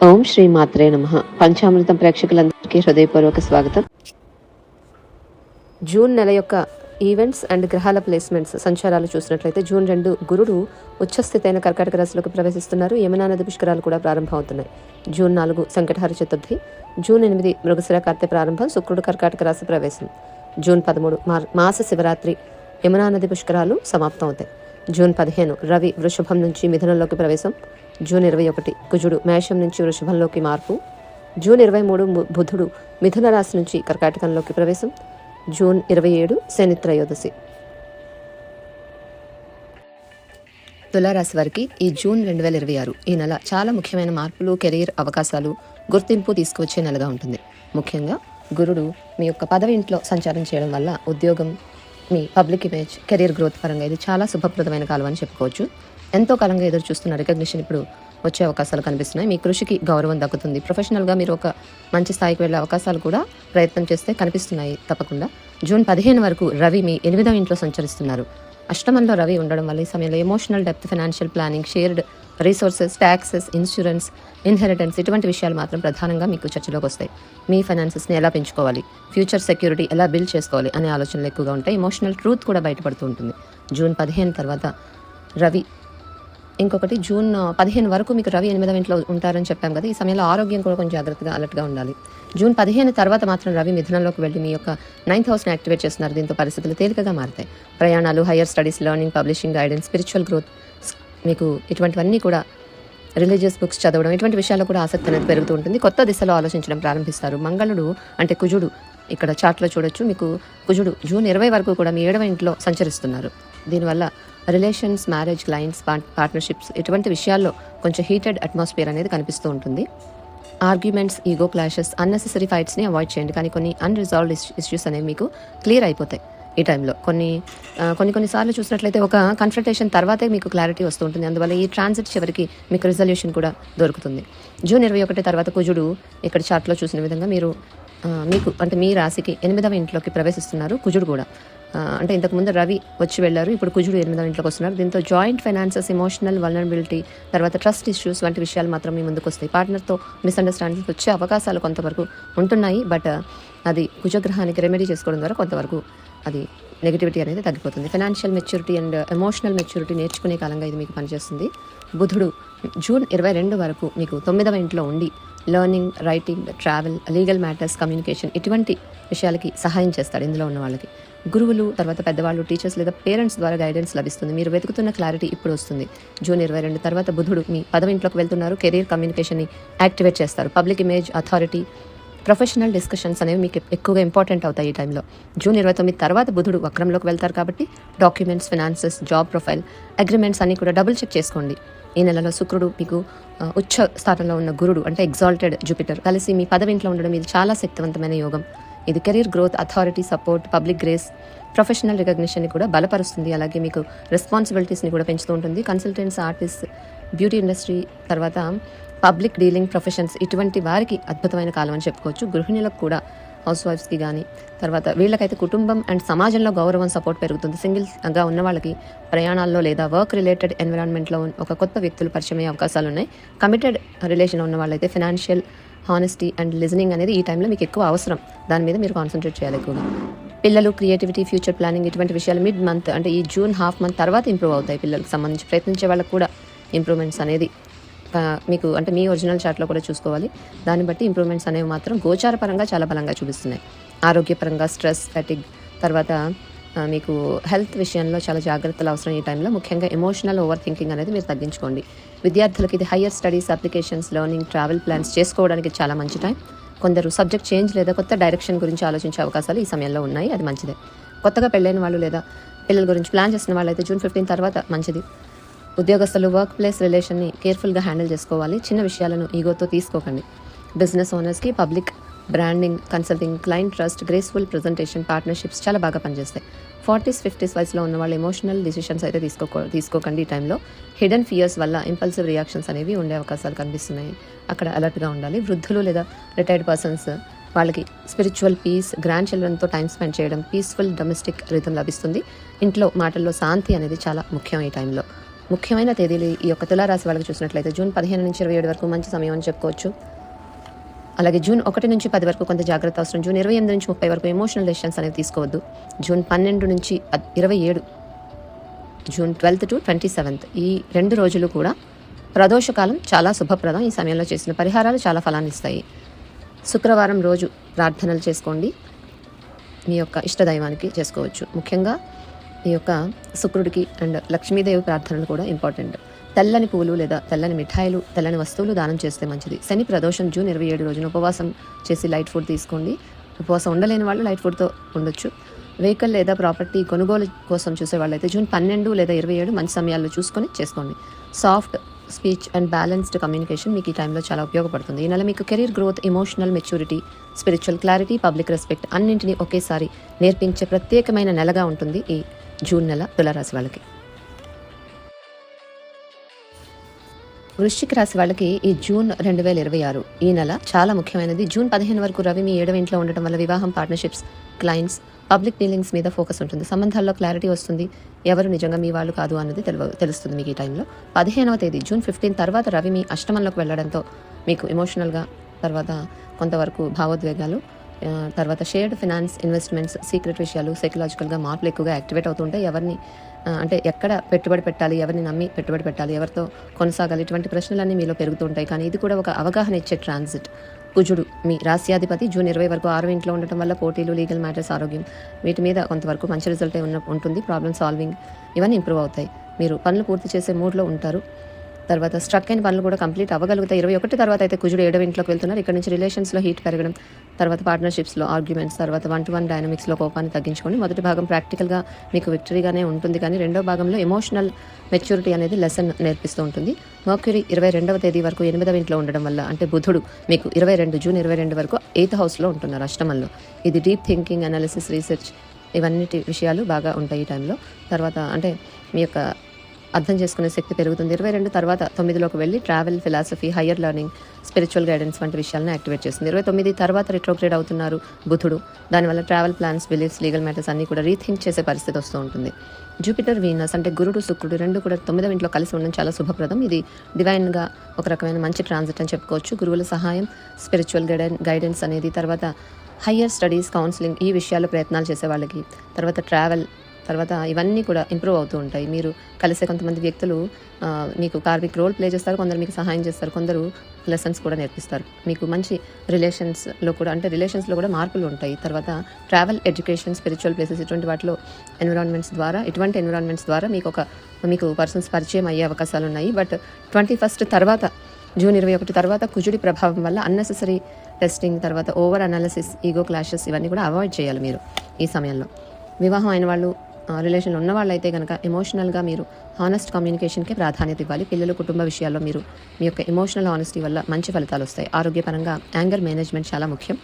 ఓం శ్రీ మాత్రే నమః. పంచామృతం ప్రేక్షకులందరికీ హృదయపూర్వక స్వాగతం. జూన్ నెల యొక్క ఈవెంట్స్ అండ్ గ్రహాల ప్లేస్మెంట్స్ సంచారాలు చూసినట్లయితే జూన్ 2 గురుడు ఉచ్చస్థితైన కర్కాటక రాశిలోకి ప్రవేశిస్తున్నారు. యమునా నది పుష్కరాలు కూడా ప్రారంభమవుతున్నాయి. జూన్ 4 సంకటహర చతుర్థి. జూన్ 8 మృగశిర కార్తె ప్రారంభం. శుక్రుడు కర్కాటక రాశి ప్రవేశం. జూన్ 13 మాస శివరాత్రి. యమునా నది పుష్కరాలు సమాప్తం అవుతాయి. జూన్ 15 రవి వృషభం నుంచి మిథునంలోకి ప్రవేశం. జూన్ 21 కుజుడు మేషం నుంచి వృషభంలోకి మార్పు. జూన్ 23 బుధుడు మిథున రాశి నుంచి కర్కాటకంలోకి ప్రవేశం. జూన్ 27 శని త్రయోదశి. తులారాశి వారికి ఈ జూన్ 2026 ఈ నెల చాలా ముఖ్యమైన మార్పులు, కెరీర్ అవకాశాలు, గుర్తింపు తీసుకువచ్చే నెలగా ఉంటుంది. ముఖ్యంగా గురుడు మీ యొక్క పదవి ఇంట్లో సంచారం చేయడం వల్ల ఉద్యోగం, మీ పబ్లిక్ ఇమేజ్, కెరీర్ గ్రోత్ పరంగా ఇది చాలా శుభప్రదమైన కాలం అని చెప్పుకోవచ్చు. ఎంతో కాలంగా ఎదురు చూస్తున్న రికగ్నిషన్ ఇప్పుడు వచ్చే అవకాశాలు కనిపిస్తున్నాయి. మీ కృషికి గౌరవం దక్కుతుంది. ప్రొఫెషనల్గా మీరు ఒక మంచి స్థాయికి వెళ్ళే అవకాశాలు కూడా ప్రయత్నం చేస్తే కనిపిస్తున్నాయి తప్పకుండా. జూన్ 15 వరకు రవి మీ 8వ ఇంట్లో సంచరిస్తున్నారు. అష్టమంలో రవి ఉండడం వల్ల ఈ సమయంలో emotional depth, financial planning, shared resources, taxes, insurance, inheritance ఇటువంటి విషయాలు మాత్రం ప్రధానంగా మీకు చర్చలోకి వస్తాయి. మీ ఫైనాన్సెస్ని ఎలా పెంచుకోవాలి, ఫ్యూచర్ సెక్యూరిటీ ఎలా బిల్డ్ చేసుకోవాలి అనే ఆలోచనలు ఎక్కువగా ఉంటాయి. ఎమోషనల్ ట్రూత్ కూడా బయటపడుతూ ఉంటుంది. జూన్ 15 తర్వాత రవి ఇంకొకటి జూన్ 15 వరకు మీకు రవి 8వ ఇంట్లో ఉంటారని చెప్పాం కదా. ఈ సమయంలో ఆరోగ్యం కూడా కొంచెం జాగ్రత్తగా అలర్ట్గా ఉండాలి. జూన్ 15 తర్వాత మాత్రం రవి మిథునంలోకి వెళ్ళి మీ యొక్క 9th హౌస్ని యాక్టివేట్ చేస్తున్నారు. దీంతో పరిస్థితులు తేలికగా మారుతాయి. ప్రయాణాలు, higher studies, learning, publishing, guidance, spiritual growth, మీకు ఇటువంటివన్నీ కూడా రిలీజియస్ బుక్స్ చదవడం ఇటువంటి విషయాల్లో కూడా ఆసక్తి అనేది పెరుగుతూ ఉంటుంది. కొత్త దిశలో ఆలోచించడం ప్రారంభిస్తారు. మంగళుడు అంటే కుజుడు ఇక్కడ చార్ట్లో చూడొచ్చు. మీకు కుజుడు జూన్ 20 వరకు కూడా మీ 7వ ఇంట్లో సంచరిస్తున్నారు. దీనివల్ల రిలేషన్స్, మ్యారేజ్, క్లయింట్స్, పార్ట్నర్షిప్స్ ఇటువంటి విషయాల్లో కొంచెం హీటెడ్ అట్మాస్ఫియర్ అనేది కనిపిస్తూ ఉంటుంది. ఆర్గ్యుమెంట్స్, ఈగో క్లాషెస్, అన్నెసెసరీ ఫైట్స్ని అవాయిడ్ చేయండి. కానీ కొన్ని అన్రిజాల్వ్డ్ ఇష్యూస్ అనేవి మీకు క్లియర్ అయిపోతాయి ఈ టైంలో. కొన్నిసార్లు చూసినట్లయితే ఒక కన్ఫ్రంటేషన్ తర్వాతే మీకు క్లారిటీ వస్తూ ఉంటుంది. అందువల్ల ఈ ట్రాన్సిట్ చివరికి మీకు రిజల్యూషన్ కూడా దొరుకుతుంది. జూన్ 21 తర్వాత కుజుడు ఇక్కడ చార్ట్లో చూసిన విధంగా మీకు అంటే మీ రాశికి 8వ ఇంట్లోకి ప్రవేశిస్తున్నారు. కుజుడు కూడా అంటే ఇంతకుముందు రవి వచ్చి వెళ్ళారు, ఇప్పుడు కుజుడు 8వ ఇంట్లోకి వస్తున్నారు. దీంతో జాయింట్ ఫైనాన్సెస్, ఎమోషనల్ వల్నరబిలిటీ, తర్వాత ట్రస్ట్ ఇష్యూస్ వంటి విషయాలు మాత్రం మీ ముందుకు వస్తాయి. పార్ట్నర్తో మిస్అండర్స్టాండింగ్స్ వచ్చే అవకాశాలు కొంతవరకు ఉంటున్నాయి. బట్ అది కుజగ్రహానికి రెమెడీ చేసుకోవడం ద్వారా కొంతవరకు అది నెగిటివిటీ అనేది తగ్గిపోతుంది. Financial maturity and emotional maturity నేర్చుకునే కాలంగా ఇది మీకు పనిచేస్తుంది. బుధుడు జూన్ 22 వరకు మీకు 9వ ఇంట్లో ఉండి learning, writing, travel, legal matters, communication ఇటువంటి విషయాలకి సహాయం చేస్తాడు ఇందులో ఉన్న వాళ్ళకి. గురువులు, తర్వాత పెద్దవాళ్ళు, టీచర్స్ లేదా పేరెంట్స్ ద్వారా గైడెన్స్ లభిస్తుంది. మీరు వెతుకుతున్న క్లారిటీ ఇప్పుడు వస్తుంది. జూన్ 22 తర్వాత బుధుడు మీ 10వ ఇంట్లోకి వెళ్తున్నారు. కెరీర్, కమ్యూనికేషన్ని యాక్టివేట్ చేస్తారు. Public image, authority, professional discussions అనేవి మీకు ఎక్కువగా ఇంపార్టెంట్ అవుతాయి ఈ టైంలో. జూన్ 29 తర్వాత బుధుడు వక్రంలోకి వెళ్తారు కాబట్టి documents, finances, job profile, agreements అన్ని కూడా డబుల్ చెక్ చేసుకోండి. ఈ నెలలో శుక్రుడు మీకు ఉచ్చ స్థానంలో ఉన్న గురుడు అంటే ఎగ్జాల్టెడ్ జూపిటర్ కలిసి మీ 10వ ఇంట్లో ఉండడం ఇది చాలా శక్తివంతమైన యోగం. ఇది career growth, authority support, public grace, professional రికగ్నిషన్ని కూడా బలపరుస్తుంది. అలాగే మీకు రెస్పాన్సిబిలిటీస్ని కూడా పెంచుతూ ఉంటుంది. కన్సల్టెంట్స్, ఆర్టిస్ట్, బ్యూటీ ఇండస్ట్రీ, తర్వాత పబ్లిక్ డీలింగ్ ప్రొఫెషన్స్ ఇటువంటి వారికి అద్భుతమైన కాలం అని చెప్పుకోవచ్చు. గృహిణులకు కూడా, హౌస్ వైఫ్స్కి కానీ, తర్వాత వీళ్ళకైతే కుటుంబం అండ్ సమాజంలో గౌరవం, సపోర్ట్ పెరుగుతుంది. సింగిల్గా ఉన్న వాళ్ళకి ప్రయాణాల్లో లేదా వర్క్ రిలేటెడ్ ఎన్విరాన్మెంట్లో ఒక కొత్త వ్యక్తులు పరిచయం అయ్యే అవకాశాలు ఉన్నాయి. కమిటెడ్ రిలేషన్లో ఉన్న వాళ్ళైతే ఫైనాన్షియల్ హానెస్టీ అండ్ లిజనింగ్ అనేది ఈ టైంలో మీకు ఎక్కువ అవసరం. దాని మీద మీరు కాన్సన్ట్రేట్ చేయాలి ఎక్కువగా. పిల్లలు, క్రియేటివిటీ, ఫ్యూచర్ ప్లానింగ్ ఇటువంటి విషయాలు మిడ్ మంత్ అంటే ఈ జూన్ హాఫ్ మంత్ తర్వాత ఇంప్రూవ్ అవుతాయి. పిల్లలకు సంబంధించి ప్రయత్నించే వాళ్ళకు కూడా ఇంప్రూవ్మెంట్స్ అనేది మీకు అంటే మీ ఒరిజినల్ చార్ట్లో కూడా చూసుకోవాలి. దాన్ని బట్టి ఇంప్రూవ్మెంట్స్ అనేవి మాత్రం గోచారపరంగా చాలా బలంగా చూపిస్తున్నాయి. ఆరోగ్యపరంగా స్ట్రెస్, ఫెటిగ్, తర్వాత మీకు హెల్త్ విషయంలో చాలా జాగ్రత్తలు అవసరం ఈ టైంలో. ముఖ్యంగా ఎమోషనల్ ఓవర్ థింకింగ్ అనేది మీరు తగ్గించుకోండి. విద్యార్థులకి ఇది higher studies, applications, learning, travel plans చేసుకోవడానికి చాలా మంచి టైం. కొందరు సబ్జెక్ట్ చేంజ్ లేదా కొత్త డైరెక్షన్ గురించి ఆలోచించే అవకాశాలు ఈ సమయంలో ఉన్నాయి. అది మంచిదే. కొత్తగా పెళ్ళైన వాళ్ళు లేదా పిల్లల గురించి ప్లాన్ చేసిన వాళ్ళైతే జూన్ 15 తర్వాత మంచిది. ఉద్యోగస్తులు వర్క్ ప్లేస్ రిలేషన్ని కేర్ఫుల్గా హ్యాండిల్ చేసుకోవాలి. చిన్న విషయాలను ఈగోతో తీసుకోకండి. బిజినెస్ ఓనర్స్కి public branding, consulting, client trust, graceful presentation, partnerships చాలా బాగా పనిచేస్తాయి. 40s, 50s వయసులో ఉన్న వాళ్ళు ఎమోషనల్ డిసిషన్స్ అయితే తీసుకోకండి ఈ టైంలో. హిడెన్ ఫియర్స్ వల్ల ఇంపల్సివ్ రియాక్షన్స్ అనేవి ఉండే అవకాశాలు కనిపిస్తున్నాయి. అక్కడ అలర్ట్గా ఉండాలి. వృద్ధులు లేదా రిటైర్డ్ పర్సన్స్ వాళ్ళకి స్పిరిచువల్ పీస్, గ్రాండ్ చిల్డ్రన్తో టైం స్పెండ్ చేయడం, పీస్ఫుల్ డొమెస్టిక్ రిథం లభిస్తుంది. ఇంట్లో మాటల్లో శాంతి అనేది చాలా ముఖ్యం ఈ టైంలో. ముఖ్యమైన తేదీలు ఈ యొక్క తులారాశి వాళ్ళకి చూసినట్లయితే జూన్ 15 నుంచి 27 వరకు మంచి సమయం అని చెప్పుకోవచ్చు. అలాగే జూన్ 1 నుంచి 10 వరకు కొంత జాగ్రత్త అవసరం. జూన్ 28 నుంచి 30 వరకు ఎమోషనల్ డెసిషన్స్ అనేవి తీసుకోవద్దు. జూన్ 12 నుంచి 27, జూన్ 12th to 27th ఈ 2 రోజులు కూడా ప్రదోషకాలం చాలా శుభప్రదం. ఈ సమయంలో చేసిన పరిహారాలు చాలా ఫలాన్ని ఇస్తాయి. శుక్రవారం రోజు ప్రార్థనలు చేసుకోండి, మీ యొక్క ఇష్టదైవానికి చేసుకోవచ్చు. ముఖ్యంగా ఈ యొక్క శుక్రుడికి అండ్ లక్ష్మీదేవి ప్రార్థనలు కూడా ఇంపార్టెంట్. తెల్లని పూలు లేదా తెల్లని మిఠాయిలు, తెల్లని వస్తువులు దానం చేస్తే మంచిది. శని ప్రదోషం జూన్ 27 రోజున ఉపవాసం చేసి లైట్ ఫుడ్ తీసుకోండి. ఉపవాసం ఉండలేని వాళ్ళు లైట్ ఫుడ్తో ఉండొచ్చు. వెహికల్ లేదా ప్రాపర్టీ కొనుగోలు కోసం చూసే వాళ్ళైతే జూన్ 12 లేదా 27 మంచి సమయాల్లో చూసుకొని చేసుకోండి. Soft speech and balanced communication మీకు ఈ టైంలో చాలా ఉపయోగపడుతుంది. ఈ నెల మీకు career growth, emotional maturity, spiritual clarity, public respect అన్నింటినీ ఒకేసారి నేర్పించే ప్రత్యేకమైన నెలగా ఉంటుంది ఈ జూన్ నెల తులారాశి వాళ్ళకి. వృశ్చిక రాశి వాళ్ళకి ఈ జూన్ 2026 ఈ నెల చాలా ముఖ్యమైనది. జూన్ 15 వరకు రవి మీ 7వ ఇంట్లో ఉండటం వల్ల వివాహం, పార్ట్నర్షిప్స్, క్లయింట్స్, పబ్లిక్ డీలింగ్స్ మీద ఫోకస్ ఉంటుంది. సంబంధాల్లో క్లారిటీ వస్తుంది. ఎవరు నిజంగా మీ వాళ్ళు కాదు అన్నది తెలుస్తుంది మీకు ఈ టైంలో. 15వ తేదీ జూన్ 15 తర్వాత రవి మీ అష్టమంలోకి వెళ్ళడంతో మీకు ఎమోషనల్గా, తర్వాత కొంతవరకు భావోద్వేగాలు, తర్వాత షేర్డ్ ఫినాన్స్, ఇన్వెస్ట్మెంట్స్, సీక్రెట్ విషయాలు, సైకలాజికల్గా మార్పులు ఎక్కువగా యాక్టివేట్ అవుతుంటాయి. ఎవరిని అంటే ఎక్కడ పెట్టుబడి పెట్టాలి, ఎవరిని నమ్మి పెట్టుబడి పెట్టాలి, ఎవరితో కొనసాగాలి, ఇటువంటి ప్రశ్నలన్నీ మీలో పెరుగుతుంటాయి. కానీ ఇది కూడా ఒక అవగాహన ఇచ్చే ట్రాన్సిట్. కుజుడు మీ రాశ్యాధిపతి జూన్ 20 వరకు 6వ ఇంట్లో ఉండటం వల్ల పోటీలు, లీగల్ మ్యాటర్స్, ఆరోగ్యం వీటి మీద కొంతవరకు మంచి రిజల్టే ఉంటుంది. ప్రాబ్లమ్ సాల్వింగ్ ఇవన్నీ ఇంప్రూవ్ అవుతాయి. మీరు పనులు పూర్తి చేసే మూడ్లో ఉంటారు. తర్వాత స్ట్రక్ అయిన పనులు కూడా కంప్లీట్ అవ్వగలుగుతాయి. 21 తర్వాత అయితే కుజుడు 7వ ఇంట్లోకి వెళ్తున్నారు. ఇక్కడ నుంచి రిలేషన్స్లో హీట్ పెరగడం, తర్వాత పార్ట్నర్షిప్స్లో ఆర్గ్యుమెంట్స్, తర్వాత 1-to-1 డైనమిక్స్లో కోపాన్ని తగ్గించుకోండి. మొదటి భాగం ప్రాక్టికల్గా మీకు విక్టరీగానే ఉంటుంది, కానీ రెండో భాగంలో ఎమోషనల్ మెచ్యూరిటీ అనేది లెసన్ నేర్పిస్తూ ఉంటుంది. మర్క్యూరీ 22వ తేదీ వరకు 8వ ఇంట్లో ఉండడం వల్ల, అంటే బుధుడు మీకు జూన్ 22 వరకు 8th హౌస్లో ఉంటున్నారు, అష్టమంలో. ఇది డీప్ థింకింగ్, అనాలిసిస్, రీసెర్చ్ ఇవన్నిటి విషయాలు బాగా ఉంటాయి ఈ టైంలో. తర్వాత అంటే మీ యొక్క అర్థం చేసుకునే శక్తి పెరుగుతుంది. 22 తర్వాత 9లోకి వెళ్ళి travel, philosophy, higher learning, spiritual guidance వంటి విషయాలను యాక్టివేట్ చేస్తుంది. 29 తర్వాత రిట్రోగ్రేడ్ అవుతున్నారు బుధుడు. దానివల్ల travel plans, beliefs, legal matters అన్నీ కూడా రీథింక్ చేసే పరిస్థితి వస్తూ ఉంటుంది. జూపిటర్, వీనస్ అంటే గురుడు, శుక్రుడు రెండు కూడా 9వ ఇంట్లో కలిసి ఉండడం చాలా శుభప్రదం. ఇది డివైన్గా ఒక రకమైన మంచి ట్రాన్సిట్ అని చెప్పుకోవచ్చు. గురువుల సహాయం, స్పిరిచువల్ గైడెన్స్ అనేది, తర్వాత హయ్యర్ స్టడీస్, కౌన్సిలింగ్ ఈ విషయాల్లో ప్రయత్నాలు చేసే వాళ్ళకి, తర్వాత ట్రావెల్, తర్వాత ఇవన్నీ కూడా ఇంప్రూవ్ అవుతూ ఉంటాయి. మీరు కలిసే కొంతమంది వ్యక్తులు మీకు కార్మిక్ రోల్ ప్లే చేస్తారు, కొందరు మీకు సహాయం చేస్తారు, కొందరు లెసన్స్ కూడా నేర్పిస్తారు. మీకు మంచి రిలేషన్స్లో కూడా మార్పులు ఉంటాయి. తర్వాత ట్రావెల్, ఎడ్యుకేషన్, స్పిరిచువల్ ప్లేసెస్ ఇటువంటి వాటిలో ఇటువంటి ఎన్విరాన్మెంట్స్ ద్వారా మీకు పర్సన్స్ పరిచయం అయ్యే అవకాశాలు ఉన్నాయి. బట్ 21 తర్వాత జూన్ 21 తర్వాత కుజుడి ప్రభావం వల్ల అన్నెసెసరీ టెస్టింగ్, తర్వాత ఓవర్ అనాలిసిస్, ఈగో క్లాషెస్ ఇవన్నీ కూడా అవాయిడ్ చేయాలి మీరు ఈ సమయంలో. వివాహం అయిన వాళ్ళు, రిలేషన్లో ఉన్న వాళ్ళైతే కనుక ఎమోషనల్గా మీరు హానెస్ట్ కమ్యూనికేషన్కే ప్రాధాన్యత ఇవ్వాలి. పిల్లలు, కుటుంబ విషయాల్లో మీరు మీ యొక్క ఎమోషనల్ ఆనెస్టీ వల్ల మంచి ఫలితాలు వస్తాయి. ఆరోగ్యపరంగా యాంగర్ మేనేజ్మెంట్ చాలా ముఖ్యం.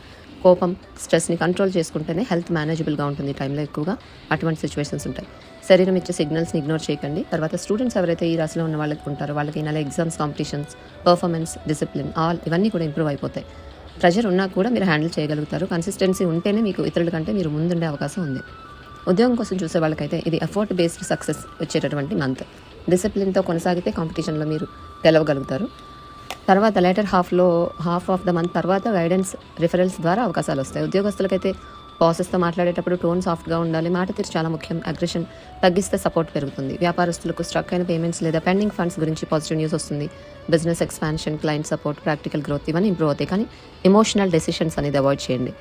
కోపం, స్ట్రెస్ని కంట్రోల్ చేసుకుంటేనే హెల్త్ మేనేజబుల్గా ఉంటుంది. ఈ టైంలో ఎక్కువగా అటువంటి సిచ్యువేషన్స్ ఉంటాయి. శరీరం ఇచ్చే సిగ్నల్స్ని ఇగ్నోర్ చేయకండి. తర్వాత స్టూడెంట్స్ ఎవరైతే ఈ రాశిలో ఉన్న వాళ్ళకి ఉంటారో వాళ్ళకి నెల ఎగ్జామ్స్, కాంపిటీషన్స్, పర్ఫార్మెన్స్, డిసిప్లిన్ ఇవన్నీ కూడా ఇంప్రూవ్ అయిపోతాయి. ప్రెషర్ ఉన్నా కూడా మీరు హ్యాండిల్ చేయగలుగుతారు. కన్సిస్టెన్సీ ఉంటేనే మీకు ఇతరుల కంటే మీరు ముందుండే అవకాశం ఉంది. ఉద్యోగం కోసం చూసే వాళ్ళకైతే ఇది ఎఫర్ట్ బేస్డ్ సక్సెస్ వచ్చేటటువంటి మంత్. డిసిప్లిన్తో కొనసాగితే కాంపిటీషన్లో మీరు గెలవగలుగుతారు. తర్వాత later half of the month తర్వాత గైడెన్స్, రిఫరెల్స్ ద్వారా అవకాశాలు వస్తాయి. ఉద్యోగస్తులకైతే బాసెస్తో మాట్లాడేటప్పుడు టోన్ సాఫ్ట్గా ఉండాలి. మాట తీరు చాలా ముఖ్యం. అగ్రెషన్ తగ్గిస్తే సపోర్ట్ పెరుగుతుంది. వ్యాపారస్తులకు స్ట్రక్ అయిన పేమెంట్స్ లేదా పెండింగ్ ఫండ్స్ గురించి పాజిటివ్ న్యూస్ వస్తుంది. Business expansion, client support, practical growth ఇవన్నీ ఇంప్రూవ్ అవుతాయి. కానీ ఎమోషనల్ డెసిషన్స్ అనేది అవాయిడ్ చేయండి.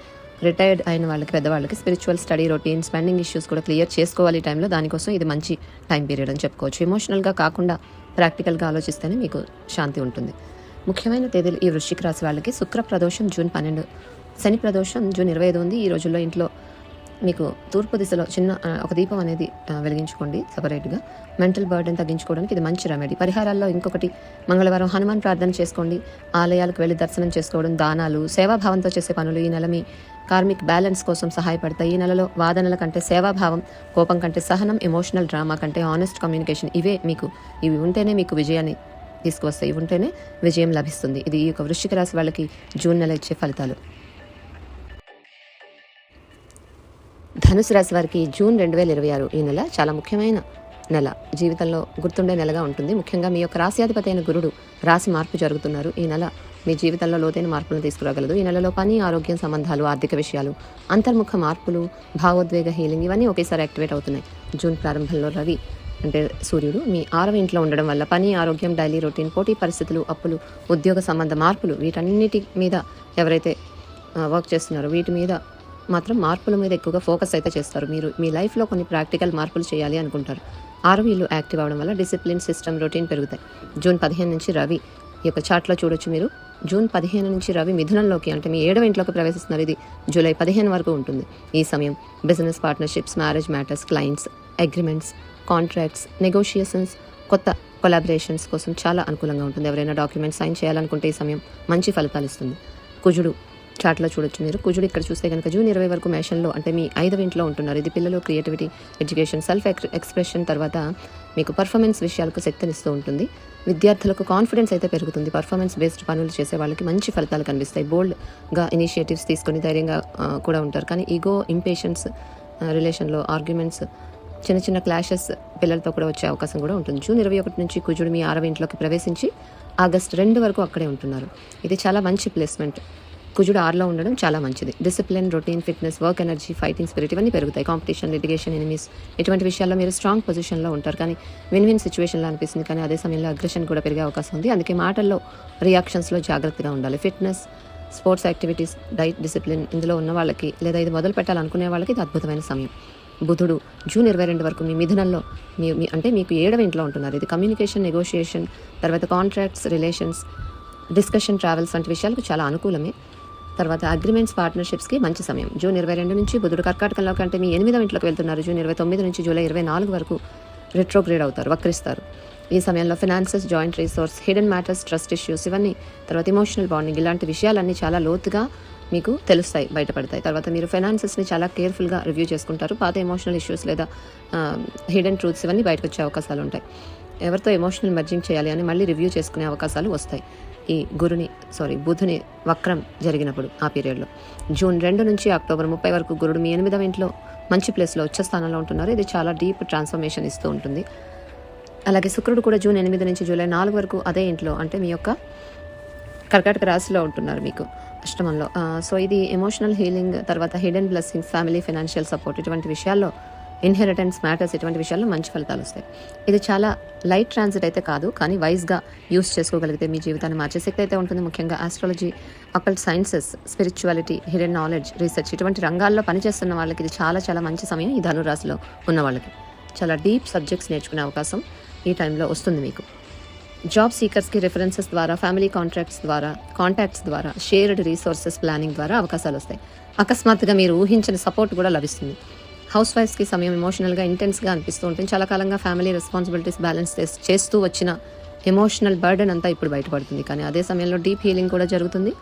రిటైర్డ్ అయిన వాళ్ళకి, పెద్దవాళ్ళకి spiritual study routine, spending issues కూడా క్లియర్ చేసుకోవాలి ఈ టైంలో. దానికోసం ఇది మంచి టైం పీరియడ్ అని చెప్పుకోవచ్చు. ఎమోషనల్గా కాకుండా ప్రాక్టికల్గా ఆలోచిస్తేనే మీకు శాంతి ఉంటుంది. ముఖ్యమైన తేదీలు ఈ వృశ్చిక రాశి వాళ్ళకి: శుక్ర ప్రదోషం జూన్ 12, శని ప్రదోషం జూన్ 25 ఉంది. ఈ రోజుల్లో ఇంట్లో మీకు తూర్పు దిశలో చిన్న ఒక దీపం అనేది వెలిగించుకోండి సపరేట్గా. మెంటల్ బర్డెన్ తగ్గించుకోవడానికి ఇది మంచి రెమెడీ. పరిహారాల్లో ఇంకొకటి, మంగళవారం హనుమాన్ ప్రార్థన చేసుకోండి. ఆలయాలకు వెళ్ళి దర్శనం చేసుకోవడం, దానాలు, సేవాభావంతో చేసే పనులు ఈ నెల మీ కార్మిక్ బ్యాలెన్స్ కోసం సహాయపడతాయి. ఈ నెలలో వాదనల కంటే సేవాభావం, కోపం కంటే సహనం, ఎమోషనల్ డ్రామా కంటే ఆనెస్ట్ కమ్యూనికేషన్ ఇవి ఉంటేనే మీకు విజయాన్ని తీసుకువస్తాయి. ఇవి ఉంటేనే విజయం లభిస్తుంది. ఇది ఈ యొక్క వృశ్చిక రాశి వాళ్ళకి జూన్ నెల ఇచ్చే ఫలితాలు. ధనుసు రాశి వారికి జూన్ 2026 ఈ నెల చాలా ముఖ్యమైన నెల జీవితంలో గుర్తుండే నెలగా ఉంటుంది. ముఖ్యంగా మీ యొక్క రాశ్యాధిపతి అయిన గురుడు రాశి మార్పు జరుగుతున్నారు. ఈ నెల మీ జీవితంలో లోతైన మార్పులను తీసుకురాగలదు. ఈ నెలలో పని, ఆరోగ్యం, సంబంధాలు, ఆర్థిక విషయాలు, అంతర్ముఖ మార్పులు, భావోద్వేగ హీలింగ్ ఇవన్నీ ఒకేసారి యాక్టివేట్ అవుతున్నాయి. జూన్ ప్రారంభంలో రవి అంటే సూర్యుడు మీ 6వ ఇంట్లో ఉండడం వల్ల పని, ఆరోగ్యం, డైలీ రొటీన్, పోటీ పరిస్థితులు, అప్పులు, ఉద్యోగ సంబంధ మార్పులు వీటన్నిటి మీద ఎవరైతే వర్క్ చేస్తున్నారో వీటి మీద మాత్రం మార్పుల మీద ఎక్కువగా ఫోకస్ అయితే చేస్తారు. మీరు మీ లైఫ్లో కొన్ని ప్రాక్టికల్ మార్పులు చేయాలి అనుకుంటారు. 6వ ఇల్లు యాక్టివ్ అవడం వల్ల డిసిప్లిన్, సిస్టమ్, రొటీన్ పెరుగుతాయి. జూన్ 15 నుంచి రవి ఈ యొక్క చార్ట్లో చూడొచ్చు మీరు. జూన్ 15 నుంచి రవి మిథునంలోకి అంటే మీ 7వ ఇంట్లోకి ప్రవేశిస్తున్నారు. ఇది జూలై 15 వరకు ఉంటుంది. ఈ సమయం business partnerships, marriage matters, clients, agreements, contracts, negotiations, కొత్త కొలాబరేషన్స్ కోసం చాలా అనుకూలంగా ఉంటుంది. ఎవరైనా డాక్యుమెంట్స్ సైన్ చేయాలనుకుంటే ఈ సమయం మంచి ఫలితాలు ఇస్తుంది. కుజుడు చాట్లో చూడొచ్చు మీరు. కుజుడు ఇక్కడ చూస్తే కనుక జూన్ 20 వరకు మేషంలో అంటే మీ 5వ ఇంట్లో ఉంటున్నారు. ఇది పిల్లలు, క్రియేటివిటీ, ఎడ్యుకేషన్, సెల్ఫ్ ఎక్స్ప్రెషన్, తర్వాత మీకు పర్ఫార్మెన్స్ విషయాలకు శక్తినిస్తూ ఉంటుంది. విద్యార్థులకు కాన్ఫిడెన్స్ అయితే పెరుగుతుంది. పర్ఫార్మెన్స్ బేస్డ్ పనులు చేసే వాళ్ళకి మంచి ఫలితాలు కనిపిస్తాయి. బోల్డ్గా ఇనిషియేటివ్స్ తీసుకొని ధైర్యంగా కూడా ఉంటారు. కానీ ఈగో, ఇంపేషెన్స్, రిలేషన్లో ఆర్గ్యుమెంట్స్, చిన్న చిన్న క్లాషెస్ పిల్లలతో కూడా వచ్చే అవకాశం కూడా ఉంటుంది. జూన్ 21 నుంచి కుజుడు మీ 6వ ఇంట్లోకి ప్రవేశించి ఆగస్టు 2 వరకు అక్కడే ఉంటున్నారు. ఇది చాలా మంచి ప్లేస్మెంట్. కుజుడు 6లో ఉండడం చాలా మంచిది. Discipline, routine, fitness, work energy, fighting spirit ఇవన్నీ పెరుగుతాయి. కాంపిటీషన్, లిటిగేషన్, ఎనిమీస్ ఇటువంటి విషయాల్లో మీరు స్ట్రాంగ్ పొజిషన్లో ఉంటారు. కానీ విన్ సిచ్యువేషన్లో అనిపిస్తుంది. కానీ అదే సమయంలో అగ్రెషన్ కూడా పెరిగే అవకాశం ఉంది. అందుకే మాటల్లో, రియాక్షన్స్లో జాగ్రత్తగా ఉండాలి. Fitness, sports activities, diet, discipline ఇందులో ఉన్న వాళ్ళకి లేదా ఇది మొదలు పెట్టాలనుకునే వాళ్ళకి ఇది అద్భుతమైన సమయం. బుధుడు జూన్ 22 వరకు మీ మిథునంలో అంటే మీకు 7వ ఇంట్లో ఉంటున్నారు. ఇది కమ్యూనికేషన్, నెగోషియేషన్, తర్వాత కాంట్రాక్ట్స్, రిలేషన్స్, డిస్కషన్, ట్రావెల్స్ వంటి విషయాలకు చాలా అనుకూలమే. తర్వాత అగ్రిమెంట్స్, పార్ట్నర్షిప్స్కి మంచి సమయం. జూన్ 22 నుంచి బుధుడు కర్కాటకంలోకి అంటే మీ 8వ ఇంట్లోకి వెళ్తున్నారు. జూన్ 29 నుంచి జూలై 24 వరకు రెట్రోగ్రేడ్ అవుతారు, వక్రిస్తారు. ఈ సమయంలో finances, joint resource, hidden matters, trust issues ఇవన్నీ, తర్వాత ఇమోషనల్ బాండింగ్ ఇలాంటి విషయాలన్నీ చాలా లోతుగా మీకు తెలుస్తాయి, బయటపడతాయి. తర్వాత మీరు ఫైనాన్సెస్ని చాలా కేర్ఫుల్గా రివ్యూ చేసుకుంటారు. పాత ఎమోషనల్ ఇష్యూస్ లేదా హిడెన్ ట్రూత్స్ ఇవన్నీ బయటకు వచ్చే అవకాశాలు ఉంటాయి. ఎవరితో ఎమోషనల్ మర్జింగ్ చేయాలి అని మళ్ళీ రివ్యూ చేసుకునే అవకాశాలు వస్తాయి. ఈ బుధుని వక్రం జరిగినప్పుడు ఆ పీరియడ్లో. జూన్ 2 నుంచి అక్టోబర్ 30 వరకు గురుడు మీ 8వ ఇంట్లో మంచి ప్లేస్లో ఉచ్చ స్థానంలో ఉంటున్నారు. ఇది చాలా డీప్ ట్రాన్స్ఫర్మేషన్ ఇస్తూ ఉంటుంది. అలాగే శుక్రుడు కూడా జూన్ 8 నుంచి జూలై 4 వరకు అదే ఇంట్లో అంటే మీ యొక్క కర్కాటక రాశిలో ఉంటున్నారు మీకు అష్టమంలో. సో ఇది ఎమోషనల్ హీలింగ్, తర్వాత hidden blessings, family, financial support ఇటువంటి విషయాల్లో, ఇన్హెరిటెన్స్ మ్యాటర్స్ ఇటువంటి విషయాల్లో మంచి ఫలితాలు వస్తాయి. ఇది చాలా లైట్ ట్రాన్సిట్ అయితే కాదు, కానీ వైజ్గా యూస్ చేసుకోగలిగితే మీ జీవితాన్ని మార్చే శక్తి అయితే ఉంటుంది. ముఖ్యంగా astrology, occult sciences, spirituality, hidden knowledge, research ఇటువంటి రంగాల్లో పనిచేస్తున్న వాళ్ళకి ఇది చాలా చాలా మంచి సమయం. ఈ ధనురాశిలో ఉన్న వాళ్ళకి చాలా డీప్ సబ్జెక్ట్స్ నేర్చుకునే అవకాశం ఈ టైంలో వస్తుంది మీకు. జాబ్ సీకర్స్కి రెఫరెన్సెస్ ద్వారా, ఫ్యామిలీ కాంటాక్ట్స్ ద్వారా, షేర్డ్ రీసోర్సెస్ ప్లానింగ్ ద్వారా అవకాశాలు వస్తాయి. అకస్మాత్తుగా మీరు ఊహించిన సపోర్ట్ కూడా లభిస్తుంది. హౌస్ వైఫ్స్కి సమయం ఎమోషనల్గా, ఇంటెన్స్గా అనిపిస్తూ ఉంటుంది. చాలా కాలంగా ఫ్యామిలీ రెస్పాన్సిబిలిటీస్ బ్యాలెన్స్ చేస్తూ వచ్చిన ఎమోషనల్ బర్డెన్ అంతా ఇప్పుడు బయటపడుతుంది. కానీ అదే సమయంలో డీప్ హీలింగ్ కూడా జరుగుతుంది.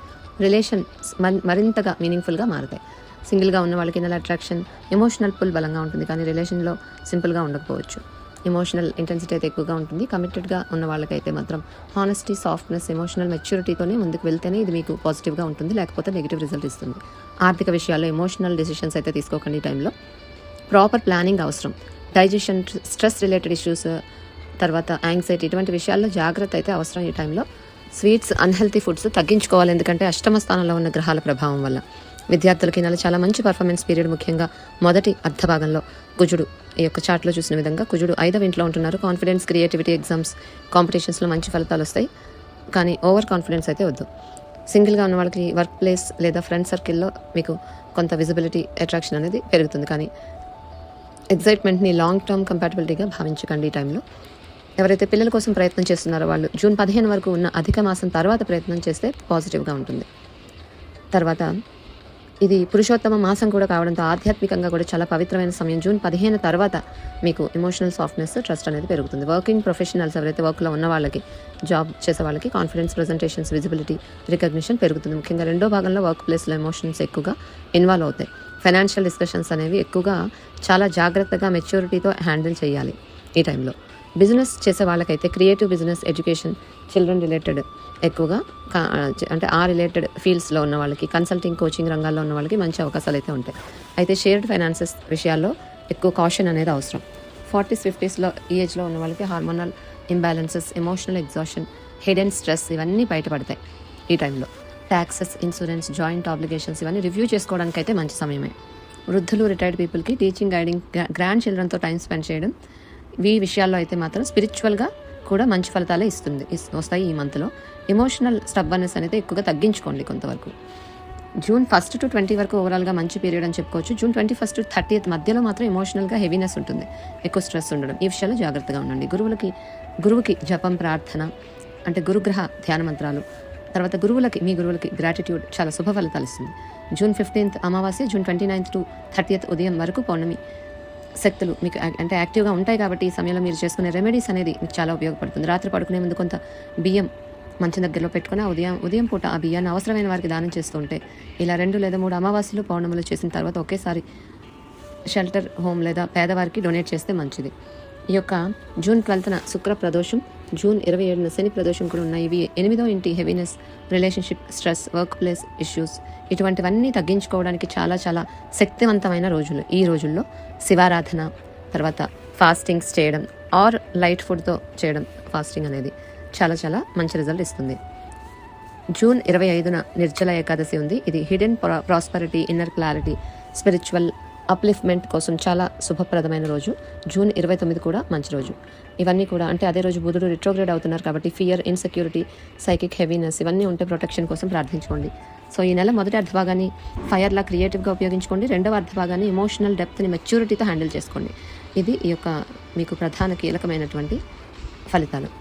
రిలేషన్స్ మరింతగా మీనింగ్ఫుల్గా మారుతాయి. సింగిల్గా ఉన్న వాళ్ళకి నెల అట్రాక్షన్, ఎమోషనల్ పుల్ బలంగా ఉంటుంది. కానీ రిలేషన్లో సింపుల్గా ఉండకపోవచ్చు. ఎమోషనల్ ఇంటెన్సిటీ అయితే ఎక్కువగా ఉంటుంది. కమిటెడ్గా ఉన్న వాళ్ళకైతే మాత్రం హానెస్టీ, సాఫ్ట్నెస్, ఎమోషనల్ మెచ్యూరిటీతోనే ముందుకు వెళ్తేనే ఇది మీకు పాజిటివ్గా ఉంటుంది, లేకపోతే నెగిటివ్ రిజల్ట్ ఇస్తుంది. ఆర్థిక విషయాల్లో ఎమోషనల్ డెసిషన్స్ అయితే తీసుకోకండి. ఈ టైంలో ప్రాపర్ ప్లానింగ్ అవసరం. డైజెషన్, స్ట్రెస్ రిలేటెడ్ ఇష్యూస్, తర్వాత యాంగ్జైటీ ఇటువంటి విషయాల్లో జాగ్రత్త అయితే అవసరం. ఈ టైంలో స్వీట్స్, అన్హెల్తీ ఫుడ్స్ తగ్గించుకోవాలి, ఎందుకంటే అష్టమ స్థానంలో ఉన్న గ్రహాల ప్రభావం వల్ల. విద్యార్థులకి నెల చాలా మంచి పర్ఫార్మెన్స్ పీరియడ్. ముఖ్యంగా మొదటి అర్ధభాగంలో కుజుడు ఈ యొక్క చార్ట్లో చూసిన విధంగా కుజుడు 5వ ఇంట్లో ఉంటున్నారు. కాన్ఫిడెన్స్, క్రియేటివిటీ, ఎగ్జామ్స్, కాంపిటీషన్స్లో మంచి ఫలితాలు వస్తాయి. కానీ ఓవర్ కాన్ఫిడెన్స్ అయితే వద్దు. సింగిల్గా ఉన్న వాళ్ళకి వర్క్ ప్లేస్ లేదా ఫ్రెండ్ సర్కిల్లో మీకు కొంత విజిబిలిటీ, అట్రాక్షన్ అనేది పెరుగుతుంది. కానీ ఎగ్జైట్మెంట్ని లాంగ్ టర్మ్ కంపాటబిలిటీగా భావించకండి ఈ టైంలో. ఎవరైతే పిల్లల కోసం ప్రయత్నం చేస్తున్నారో వాళ్ళు జూన్ 15 వరకు ఉన్న అధిక మాసం తర్వాత ప్రయత్నం చేస్తే పాజిటివ్గా ఉంటుంది. తర్వాత ఇది పురుషోత్తమ మాసం కూడా కావడంతో ఆధ్యాత్మికంగా కూడా చాలా పవిత్రమైన సమయం. జూన్ 15 తర్వాత మీకు ఎమోషనల్ సాఫ్ట్నెస్, ట్రస్ట్ అనేది పెరుగుతుంది. వర్కింగ్ ప్రొఫెషనల్స్ ఎవరైతే వర్క్లో ఉన్న వాళ్ళకి, జాబ్ చేసే వాళ్ళకి కాన్ఫిడెన్స్, ప్రజెంటేషన్స్, విజిబిలిటీ, రికగ్నిషన్ పెరుగుతుంది. ముఖ్యంగా 2వ భాగంలో వర్క్ ప్లేస్లో ఎమోషన్స్ ఎక్కువగా ఇన్వాల్వ్ అవుతాయి. ఫైనాన్షియల్ డిస్కషన్స్ అనేవి ఎక్కువగా చాలా జాగ్రత్తగా, మెచ్యూరిటీతో హ్యాండిల్ చేయాలి ఈ టైంలో. బిజినెస్ చేసే వాళ్ళకైతే creative business, education, children related ఎక్కువగా అంటే ఆ రిలేటెడ్ ఫీల్డ్స్లో ఉన్న వాళ్ళకి, కన్సల్టింగ్, కోచింగ్ రంగాల్లో ఉన్న వాళ్ళకి మంచి అవకాశాలు అయితే ఉంటాయి. అయితే షేర్డ్ ఫైనాన్సెస్ విషయాల్లో ఎక్కువ కాషన్ అనేది అవసరం. 40s 50స్లో ఈ ఏజ్లో ఉన్న వాళ్ళకి hormonal imbalances, emotional exhaustion, hidden stress ఇవన్నీ బయటపడతాయి ఈ టైంలో. Taxes, insurance, joint obligations review రివ్యూ చేసుకోవడానికి అయితే మంచి సమయమే. వృద్ధులు, రిటైర్డ్ పీపుల్కి టీచింగ్, గైడింగ్, గ్రాండ్ చిల్డ్రన్తో టైం స్పెండ్ చేయడం ఈ విషయాల్లో అయితే మాత్రం స్పిరిచువల్గా కూడా మంచి ఫలితాలే వస్తాయి ఈ మంత్లో. ఎమోషనల్ స్టబ్బర్నెస్ అనేది ఎక్కువగా తగ్గించుకోండి కొంతవరకు. జూన్ 1 to 20 వరకు ఓవరాల్గా మంచి పీరియడ్ అని చెప్పుకోవచ్చు. జూన్ 21 to 30 మధ్యలో మాత్రం ఎమోషనల్గా హెవీనెస్ ఉంటుంది, ఎక్కువ స్ట్రెస్ ఉండడం. ఈ విషయాల్లో జాగ్రత్తగా ఉండండి. గురువుకి జపం, ప్రార్థన అంటే గురుగ్రహ ధ్యాన మంత్రాలు, తర్వాత మీ గురువులకి గ్రాటిట్యూడ్ చాలా శుభ ఫలితాలు ఇస్తుంది. జూన్ 15 అమావాస్య, జూన్ 29 to 30 ఉదయం వరకు పౌర్ణమి శక్తులు మీకు అంటే యాక్టివ్గా ఉంటాయి. కాబట్టి ఈ సమయంలో మీరు చేసుకునే రెమెడీస్ అనేది మీకు చాలా ఉపయోగపడుతుంది. రాత్రి పడుకునే ముందు కొంత బియ్యం మంచం దగ్గరలో పెట్టుకుని ఉదయం పూట ఆ బియ్యాన్ని అవసరమైన వారికి దానం చేస్తూ ఉంటే, ఇలా 2 లేదా 3 అమావాస్యలు, పౌర్ణములు చేసిన తర్వాత ఒకేసారి షెల్టర్ హోమ్ లేదా పేదవారికి డొనేట్ చేస్తే మంచిది. ఈ యొక్క జూన్ 12న శుక్ర ప్రదోషం, జూన్ 27న శని ప్రదోషం కూడా ఉన్నాయి. ఇవి 8వ ఇంటి heaviness, relationship, stress, work place issues ఇటువంటివన్నీ తగ్గించుకోవడానికి చాలా చాలా శక్తివంతమైన రోజులు. ఈ రోజుల్లో శివారాధన, తర్వాత ఫాస్టింగ్స్ చేయడం ఆర్ లైట్ ఫుడ్తో చేయడం, ఫాస్టింగ్ అనేది చాలా చాలా మంచి రిజల్ట్ ఇస్తుంది. జూన్ 25న నిర్జల ఏకాదశి ఉంది. ఇది hidden prosperity, inner clarity, spiritual upliftment కోసం చాలా శుభప్రదమైన రోజు. జూన్ 29 కూడా మంచి రోజు. ఇవన్నీ కూడా అంటే అదే రోజు బుధుడు రిట్రోగ్రేడ్ అవుతున్నారు కాబట్టి ఫియర్, ఇన్సెక్యూరిటీ, సైకిక్ హెవీనెస్ ఇవన్నీ ఉంటే ప్రొటెక్షన్ కోసం ప్రార్థించుకోండి. సో ఈ నెల మొదటి అర్ధభాగాన్ని ఫైర్లా క్రియేటివ్గా ఉపయోగించుకోండి. రెండవ అర్ధభాగాన్ని ఎమోషనల్ డెప్త్ని మెచ్యూరిటీతో హ్యాండిల్ చేసుకోండి. ఇది ఈ యొక్క మీకు ప్రధాన కీలకమైనటువంటి ఫలితాలు.